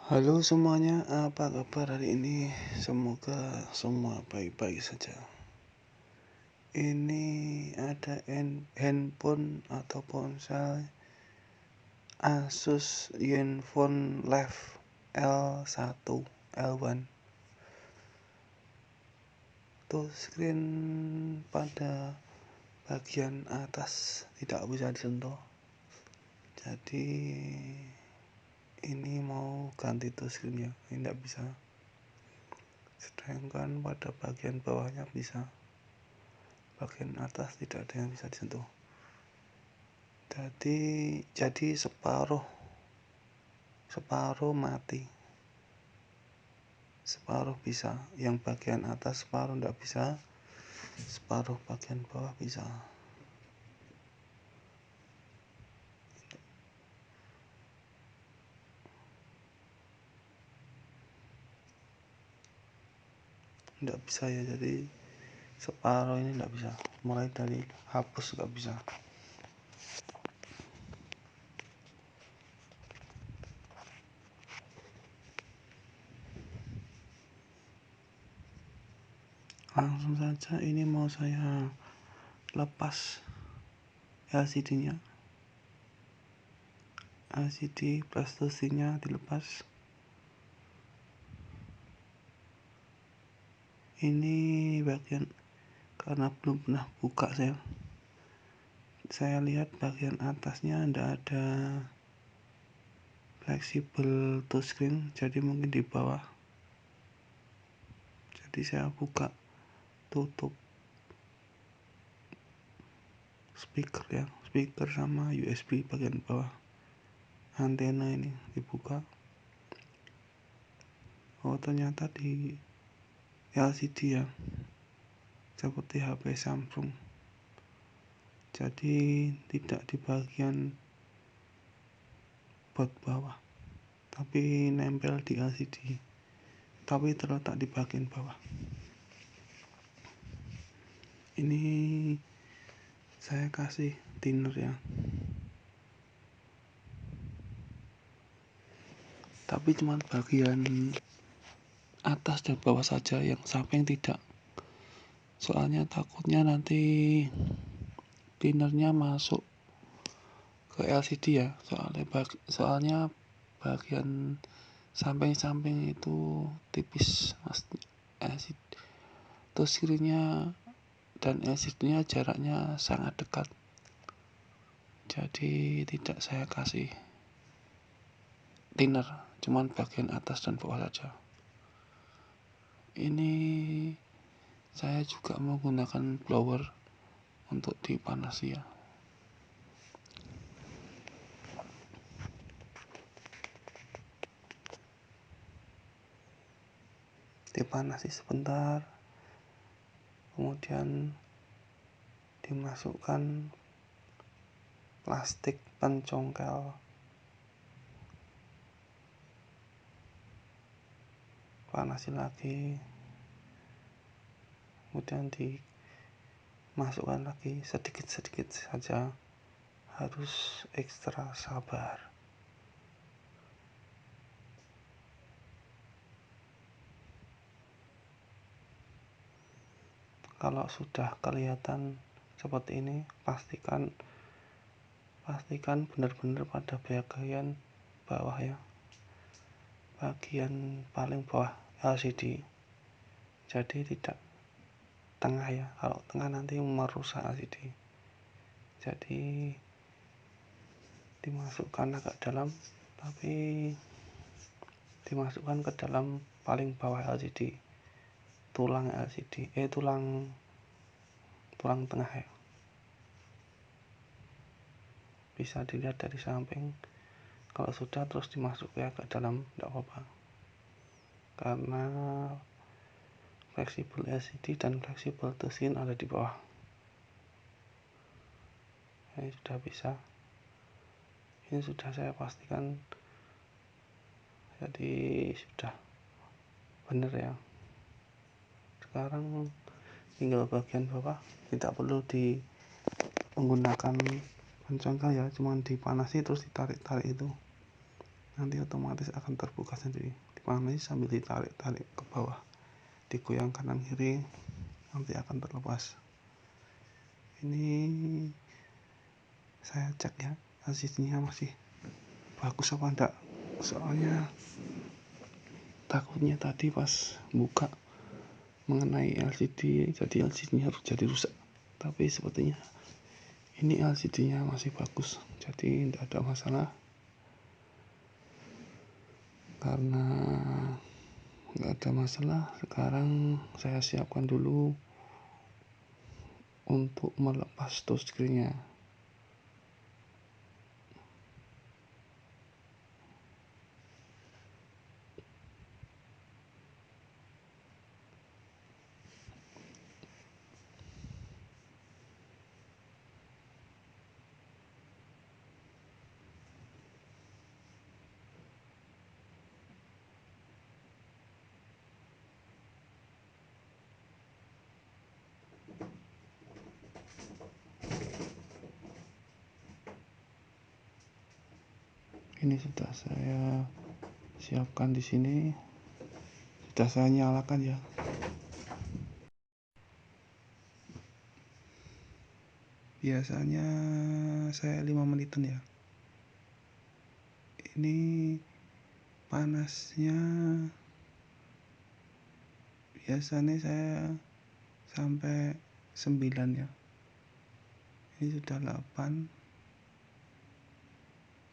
Halo semuanya, apa kabar hari ini? Semoga semua baik-baik saja. Ini ada handphone atau ponsel Asus Zenfone Live L1 L1. Touchscreen pada bagian atas tidak bisa disentuh. Jadi ini mau ganti touchscreen ya, ini tidak bisa. Sedangkan pada bagian bawahnya bisa. Bagian atas tidak ada yang bisa disentuh. Jadi separuh mati, separuh bisa. Yang bagian atas separuh tidak bisa, separuh bagian bawah bisa. Tidak bisa ya, jadi separuh ini tidak bisa. Mulai dari hapus nggak bisa. Langsung saja ini mau saya lepas LCD-nya. LCD plastisnya dilepas. Ini bagian karena belum pernah buka saya lihat bagian atasnya tidak ada fleksibel touchscreen, jadi mungkin di bawah. Jadi saya buka tutup speaker sama USB bagian bawah, antena ini dibuka. Oh ternyata di LCD ya, seperti HP Samsung, jadi tidak di bagian baut bawah tapi nempel di LCD, tapi terletak di bagian bawah. Ini saya kasih thinner ya, tapi cuma bagian atas dan bawah saja, yang samping tidak. Soalnya takutnya nanti thinnernya masuk ke LCD ya, soalnya bagian samping itu tipis mas. Touchscreen-nya dan LCD-nya jaraknya sangat dekat, jadi tidak saya kasih thinner, cuman bagian atas dan bawah saja. Ini saya juga menggunakan blower untuk dipanasi ya. Dipanasi sebentar, kemudian dimasukkan plastik pencongkel, panasi lagi, kemudian dimasukkan lagi sedikit-sedikit saja, harus ekstra sabar. Kalau sudah kelihatan seperti ini, pastikan benar-benar pada bagian bawah ya, bagian paling bawah LCD, jadi tidak tengah ya. Kalau tengah nanti merusak LCD. Jadi dimasukkan agak dalam, tapi dimasukkan ke dalam paling bawah LCD, tulang LCD, tulang tengah ya. Bisa dilihat dari samping. Kalau sudah terus dimasukkan ke dalam, tidak apa-apa, karena fleksibel LCD dan fleksibel touchscreen ada di bawah. Ini sudah bisa, ini sudah saya pastikan, jadi sudah benar ya. Sekarang tinggal bagian bawah, tidak perlu menggunakan pencongkel ya, cuma dipanasi terus ditarik-tarik itu. nanti otomatis akan terbuka sendiri. Dipanas sambil ditarik-tarik ke bawah, digoyang kanan kiri, nanti akan terlepas. Ini saya cek ya, LCD-nya masih bagus apa enggak, soalnya takutnya tadi pas buka mengenai LCD, jadi LCD-nya jadi rusak. Tapi sepertinya ini LCD-nya masih bagus, jadi tidak ada masalah. Karena nggak ada masalah, sekarang saya siapkan dulu untuk melepas touchscreen-nya. Ini sudah saya siapkan di sini, sudah saya nyalakan ya. Biasanya saya 5 menitan ya. Ini panasnya biasanya saya sampai 9 ya. Ini sudah 8,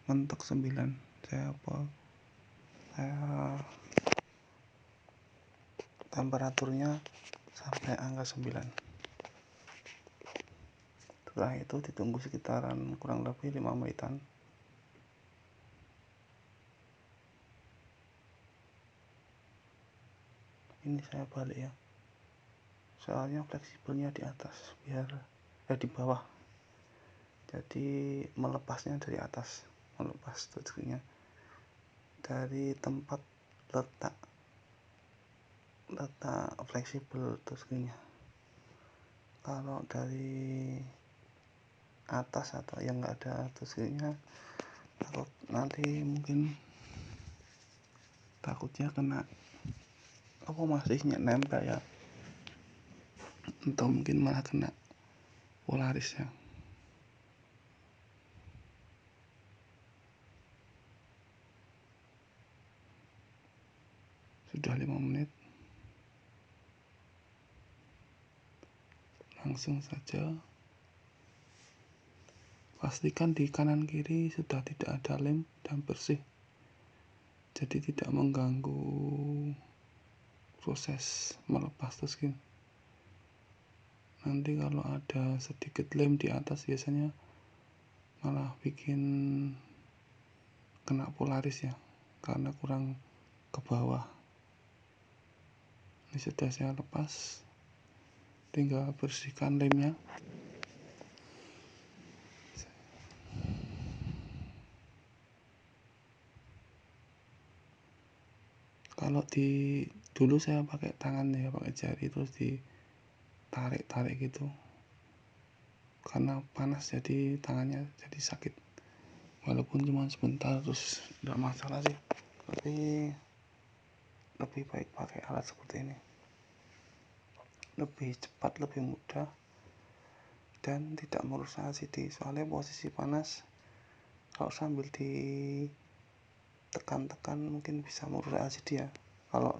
mentok 9. Saya temperaturnya sampai angka 9. Setelah itu ditunggu sekitaran kurang lebih 5 menitan. Ini saya balik ya, soalnya fleksibelnya di atas, biar di bawah, jadi melepasnya dari atas, melepas touchscreen-nya dari tempat letak fleksibel touchscreen-nya. Kalau dari atas atau yang nggak ada touchscreen-nya, takut nanti mungkin takutnya kena masih nempel ya, atau mungkin malah kena polaris ya. Sudah 5 menit, langsung saja pastikan di kanan kiri sudah tidak ada lem dan bersih, jadi tidak mengganggu proses melepas touchscreen. Nanti kalau ada sedikit lem di atas biasanya malah bikin kena polaris ya, karena kurang ke bawah. Ini sudah saya lepas, tinggal bersihkan lemnya. Kalau dulu saya pakai tangan ya, pakai jari terus ditarik-tarik gitu, karena panas jadi tangannya jadi sakit. Walaupun cuma sebentar terus tidak masalah sih, tapi lebih baik pakai alat seperti ini, lebih cepat, lebih mudah, dan tidak merusak LCD. Soalnya posisi panas kalau sambil ditekan-tekan mungkin bisa merusak LCD ya. Kalau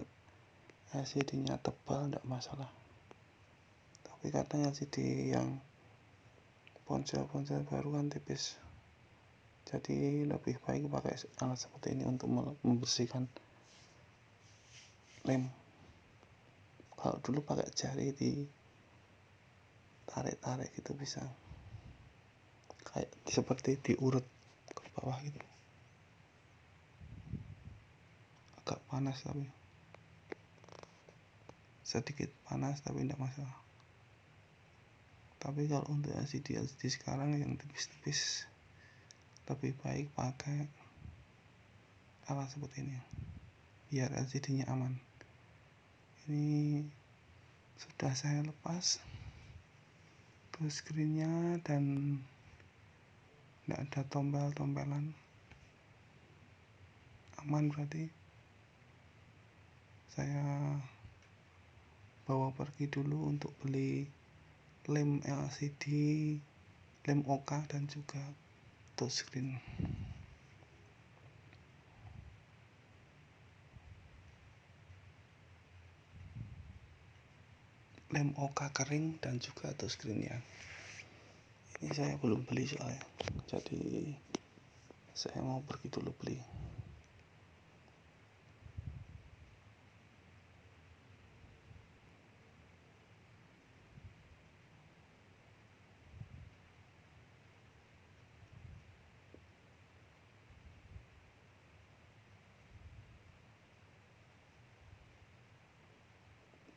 LCD-nya tebal tidak masalah, tapi kadang LCD yang ponsel-ponsel baru kan tipis, jadi lebih baik pakai alat seperti ini untuk membersihkan lem. Kalau dulu pakai jari ditarik-tarik gitu bisa, kayak seperti diurut ke bawah gitu. Agak panas, tapi sedikit panas, tapi tidak masalah. Tapi kalau untuk LCD sekarang yang tipis-tipis, lebih baik pakai alat seperti ini biar LCD-nya aman. Ini sudah saya lepas touchscreen-nya dan tidak ada tombol-tombelan. aman, berarti saya bawa pergi dulu untuk beli lem LCD, lem OK, dan juga touchscreen. Lem OK kering dan juga touchscreen ya. Ini saya belum beli soalnya, jadi saya mau pergi dulu beli.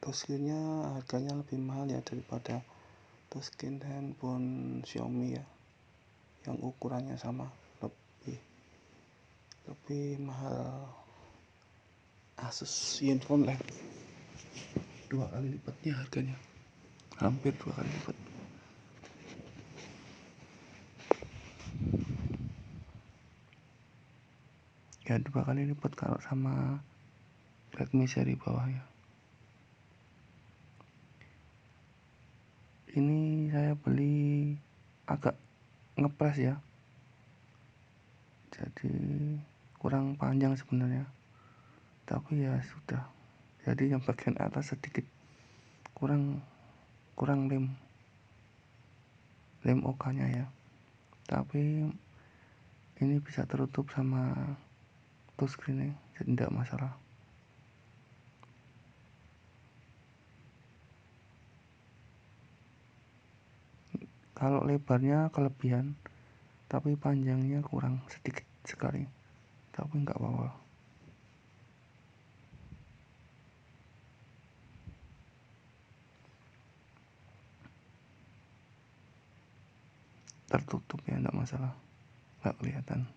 Touchscreen-nya harganya lebih mahal ya daripada touchscreen handphone Xiaomi ya, yang ukurannya sama, lebih mahal Asus Zenfone lah, 2 kali lipatnya harganya, hampir 2 kali lipat. Ya 2 kali lipat kalau sama Redmi seri bawah ya. Ini saya beli agak ngepres ya, jadi kurang panjang sebenarnya, tapi ya sudah, jadi yang bagian atas sedikit kurang lem OK nya ya, tapi ini bisa tertutup sama touchscreen, jadi tidak masalah. Kalau lebarnya kelebihan, tapi panjangnya kurang sedikit sekali, tapi nggak apa-apa. Tertutup ya, nggak masalah, nggak kelihatan.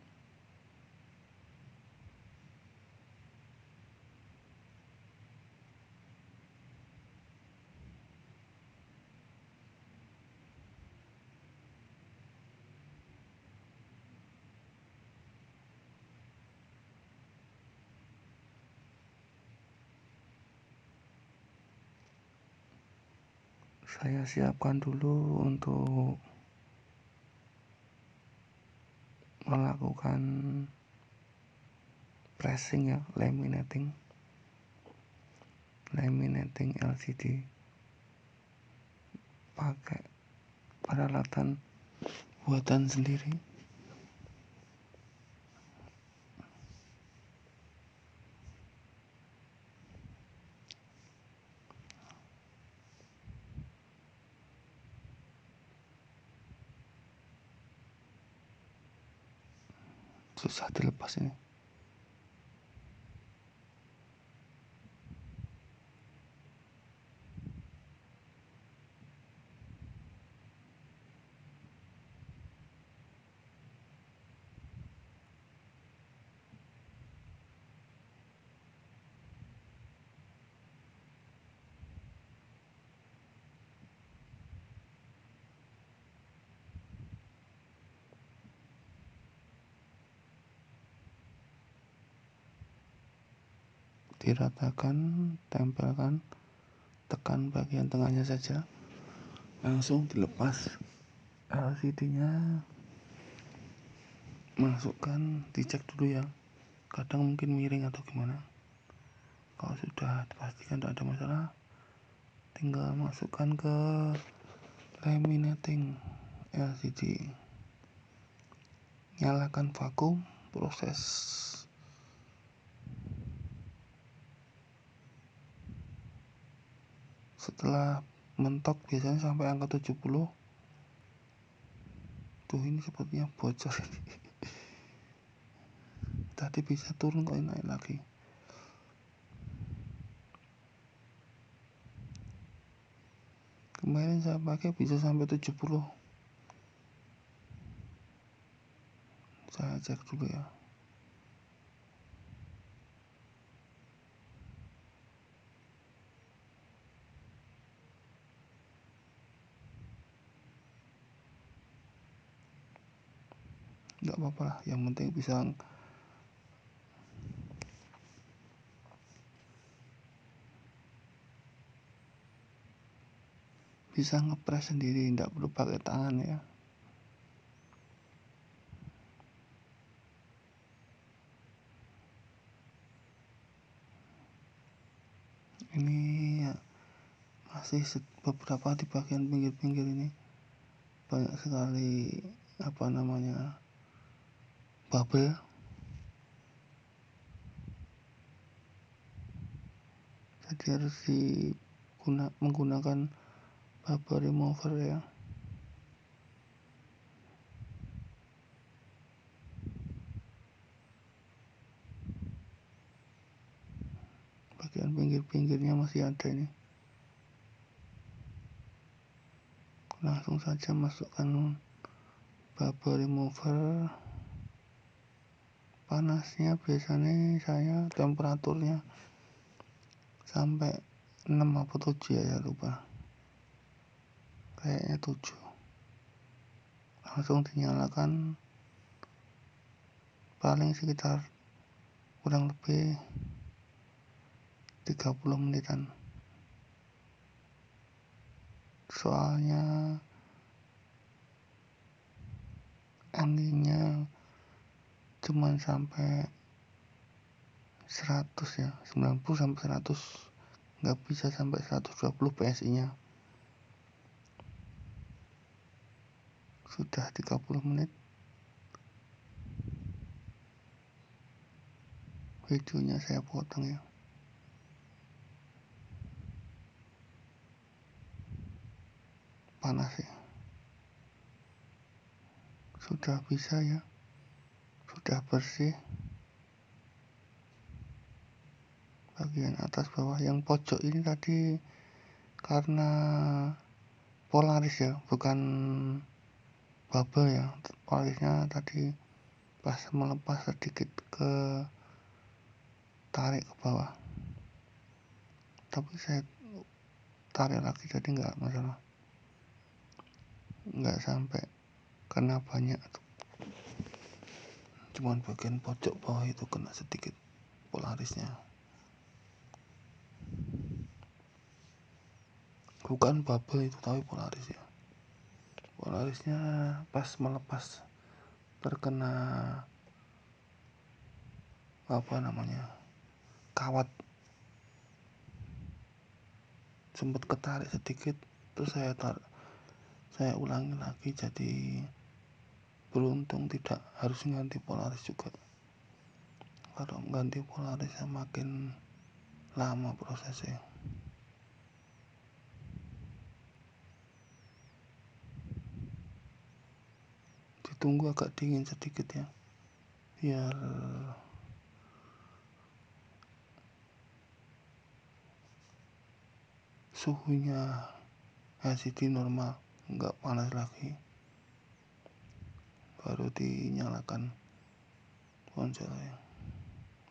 Saya siapkan dulu untuk melakukan pressing ya, laminating LCD pakai peralatan buatan sendiri. Susah dilepas ini. Diratakan, tempelkan, tekan bagian tengahnya saja, langsung dilepas LCD-nya, masukkan, dicek dulu ya, kadang mungkin miring atau gimana. Kalau sudah dipastikan tidak ada masalah, tinggal masukkan ke laminating LCD, nyalakan vakum, proses setelah mentok biasanya sampai angka 70. Tuh, ini sepertinya bocor ini. Tadi bisa turun kok naik lagi. Kemarin saya pakai bisa sampai 70. Saya cek dulu ya. Nggak apa-apa lah, yang penting bisa bisa ngepres sendiri, tidak perlu pakai tangan ya. Ini ya, masih beberapa di bagian pinggir-pinggir ini banyak sekali bubble. Jadi harus menggunakan bubble remover ya. Bagian pinggir-pinggirnya masih ada ini. Langsung saja masukkan bubble remover. Panasnya biasanya saya temperaturnya sampai 6 atau 7 ya, lupa, kayaknya 7. Langsung dinyalakan, paling sekitar kurang lebih 30 menitan, soalnya anginnya cuman sampai 100 ya, 90 sampai 100, nggak bisa sampai 120 PSI nya. Sudah 30 menit videonya saya potong ya. Panas ya, sudah bisa ya, sudah bersih. Bagian atas bawah, yang pojok ini tadi karena Polaris ya, bukan bubble ya. Polarisnya tadi pas melepas sedikit ke tarik ke bawah, tapi saya tarik lagi jadi nggak masalah, nggak sampai kena banyak, cuman bagian pojok bawah itu kena sedikit Polarisnya. Bukan bubble itu tapi Polaris ya. Polarisnya pas melepas terkena kawat, sempat ketarik sedikit, terus saya ulangi lagi, jadi beruntung tidak harus ganti Polaris juga. Kalau ganti Polaris makin lama prosesnya. Ditunggu agak dingin sedikit ya, biar suhunya LCD normal, nggak panas lagi, baru dinyalakan ponselnya,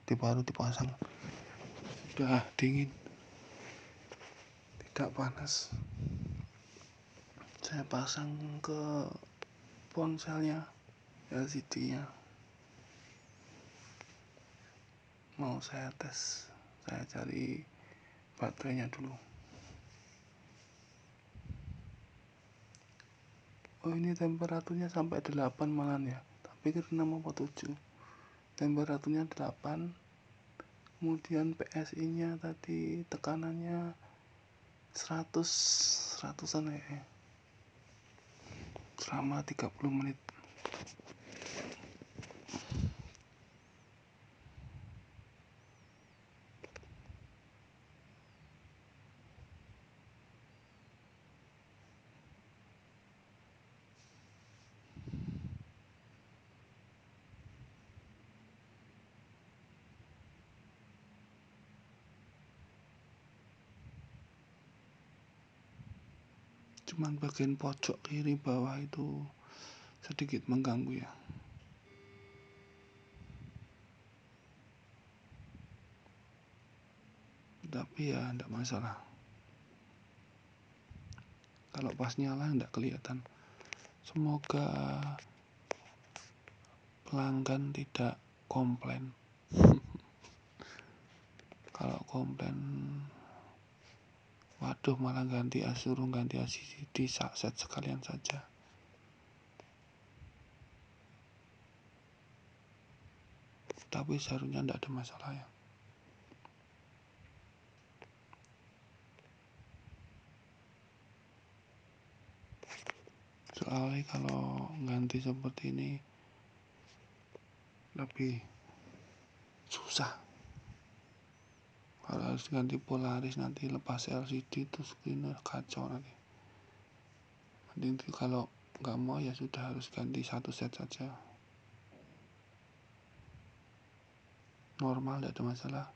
baru dipasang. Sudah dingin, tidak panas, saya pasang ke ponselnya, LCD nya. Mau saya tes, saya cari baterainya dulu. Oh, ini temperaturnya sampai 8 malah ya, tapi kira 6 apa 7. Temperaturnya 8, kemudian PSI nya tadi tekanannya 100-an ya, selama 30 menit. Cuman bagian pojok kiri bawah itu sedikit mengganggu ya. Tapi ya enggak masalah. Kalau pas nyala enggak kelihatan. Semoga pelanggan tidak komplain. Kalau komplain Waduh, malah suruh ganti LCD set sekalian saja. Tapi seharusnya tidak ada masalah ya. Soalnya kalau ganti seperti ini lebih susah. Kalau harus ganti Polaris nanti lepas LCD itu screennya kacau nanti. Nanti kalau nggak mau ya sudah, harus ganti satu set saja. Normal, tidak ada masalah.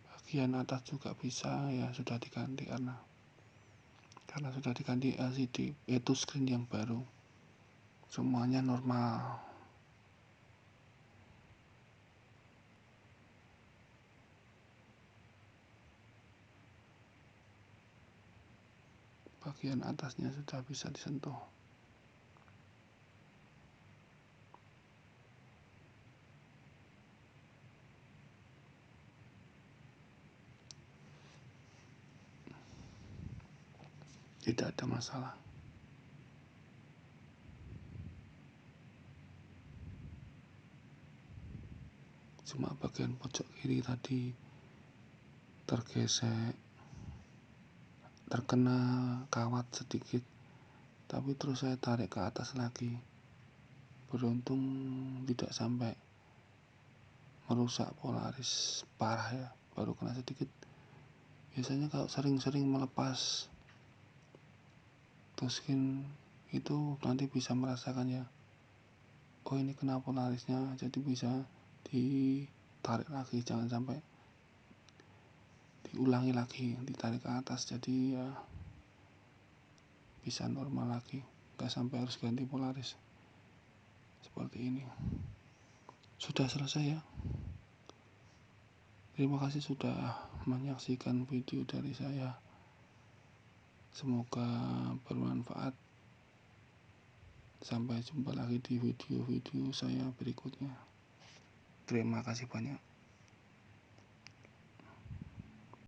Bagian atas juga bisa ya, sudah diganti karena sudah diganti LCD, itu screen yang baru, semuanya normal. Bagian atasnya sudah bisa disentuh. Tidak ada masalah. Cuma bagian pojok kiri tadi tergesek, terkena kawat sedikit, tapi terus saya tarik ke atas lagi. Beruntung tidak sampai merusak Polaris parah ya, baru kena sedikit. Biasanya kalau sering-sering melepas touchscreen itu nanti bisa merasakan ya, oh ini kena Polarisnya, jadi bisa ditarik lagi, jangan sampai diulangi lagi, ditarik ke atas, jadi ya bisa normal lagi, gak sampai harus ganti Polaris seperti ini. Sudah selesai ya. Terima kasih sudah menyaksikan video dari saya, semoga bermanfaat. Sampai jumpa lagi di video-video saya berikutnya. Terima kasih banyak.